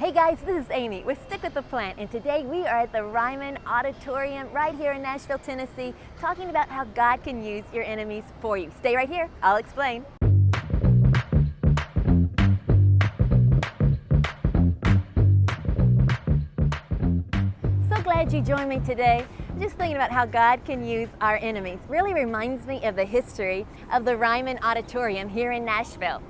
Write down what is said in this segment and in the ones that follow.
Hey guys, this is Amy with Stick with the Plan, and today we are at the Ryman Auditorium right here in Nashville, Tennessee, talking about how God can use your enemies for you. Stay right here, I'll explain. So glad you joined me today. Just thinking about how God can use our enemies really reminds me of the history of the Ryman Auditorium here in Nashville.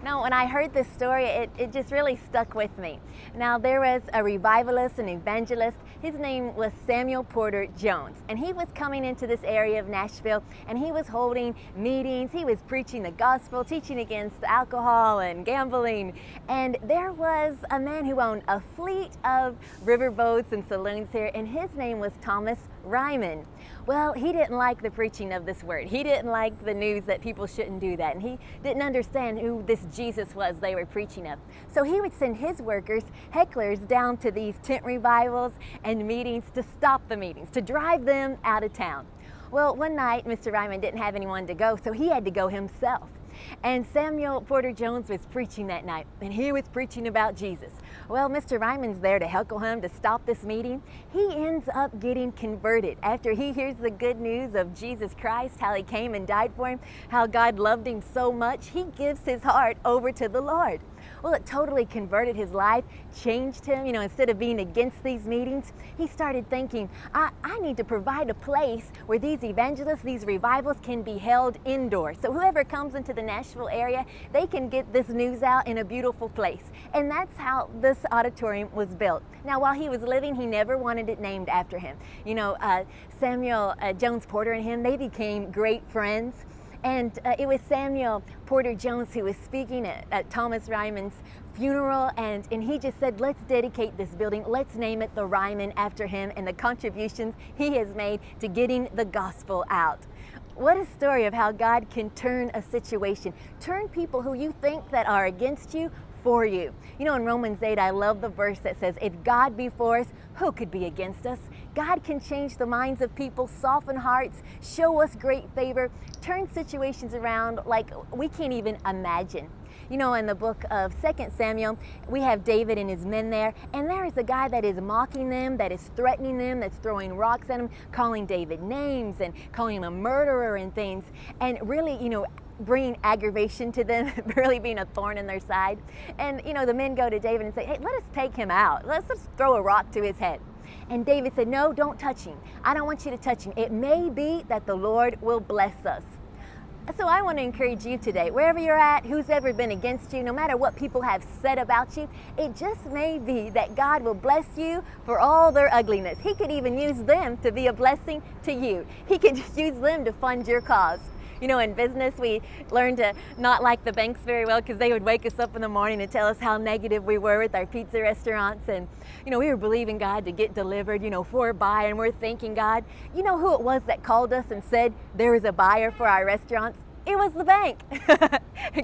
Now, when I heard this story, it just really stuck with me. Now, there was a revivalist and evangelist. His name was Samuel Porter Jones, and he was coming into this area of Nashville, and he was holding meetings. He was preaching the gospel, teaching against alcohol and gambling. And there was a man who owned a fleet of riverboats and saloons here, and his name was Thomas Ryman. Well, he didn't like the preaching of this word. He didn't like the news that people shouldn't do that, and he didn't understand who this Jesus was they were preaching of. So he would send his workers, hecklers, down to these tent revivals and meetings to stop the meetings, to drive them out of town. Well, one night, Mr. Ryman didn't have anyone to go, so he had to go himself. And Samuel Porter Jones was preaching that night, and he was preaching about Jesus. Well, Mr. Ryman's there to heckle him, to stop this meeting. He ends up getting converted after he hears the good news of Jesus Christ, how he came and died for him, how God loved him so much. He gives his heart over to the Lord. Well, it totally converted his life, changed him. Instead of being against these meetings, he started thinking, I need to provide a place where these evangelists, these revivals can be held indoors. So whoever comes into the Nashville area, they can get this news out in a beautiful place. And that's how this auditorium was built. Now, while he was living, he never wanted it named after him. Samuel Jones Porter and him, they became great friends. And it was Samuel Porter Jones who was speaking at Thomas Ryman's funeral, and he just said, let's dedicate this building, let's name it the Ryman after him and the contributions he has made to getting the gospel out. What a story of how God can turn a situation, turn people who you think that are against you for you. In Romans 8, I love the verse that says, if God be for us, who could be against us? God can change the minds of people, soften hearts, show us great favor, turn situations around like we can't even imagine. In the book of 2 Samuel, we have David and his men there, and there is a guy that is mocking them, that is threatening them, that's throwing rocks at them, calling David names and calling him a murderer and things, and really, bringing aggravation to them, really being a thorn in their side. And, the men go to David and say, hey, let us take him out. Let's just throw a rock to his head. And David said, no, don't touch him. I don't want you to touch him. It may be that the Lord will bless us. So I want to encourage you today, wherever you're at, who's ever been against you, no matter what people have said about you, it just may be that God will bless you for all their ugliness. He could even use them to be a blessing to you. He could use them to fund your cause. In business, we learned to not like the banks very well because they would wake us up in the morning and tell us how negative we were with our pizza restaurants. And, we were believing God to get delivered, for a buyer. And we're thanking God. You know who it was that called us and said there is a buyer for our restaurants? It was the bank.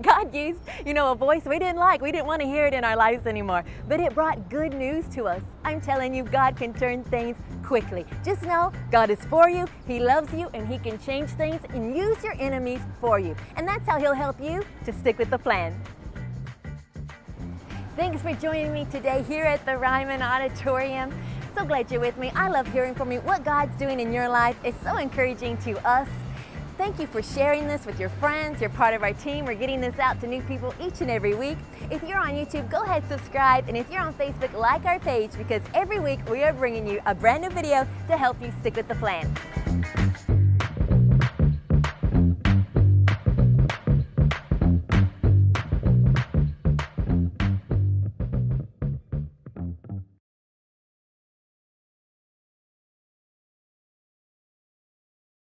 God used, a voice we didn't like. We didn't want to hear it in our lives anymore. But it brought good news to us. I'm telling you, God can turn things quickly. Just know God is for you, He loves you, and He can change things and use your enemies for you. And that's how He'll help you to stick with the plan. Thanks for joining me today here at the Ryman Auditorium. So glad you're with me. I love hearing from you. What God's doing in your life is so encouraging to us. Thank you for sharing this with your friends. You're part of our team. We're getting this out to new people each and every week. If you're on YouTube, go ahead, subscribe. And if you're on Facebook, like our page, because every week we are bringing you a brand new video to help you stick with the plan.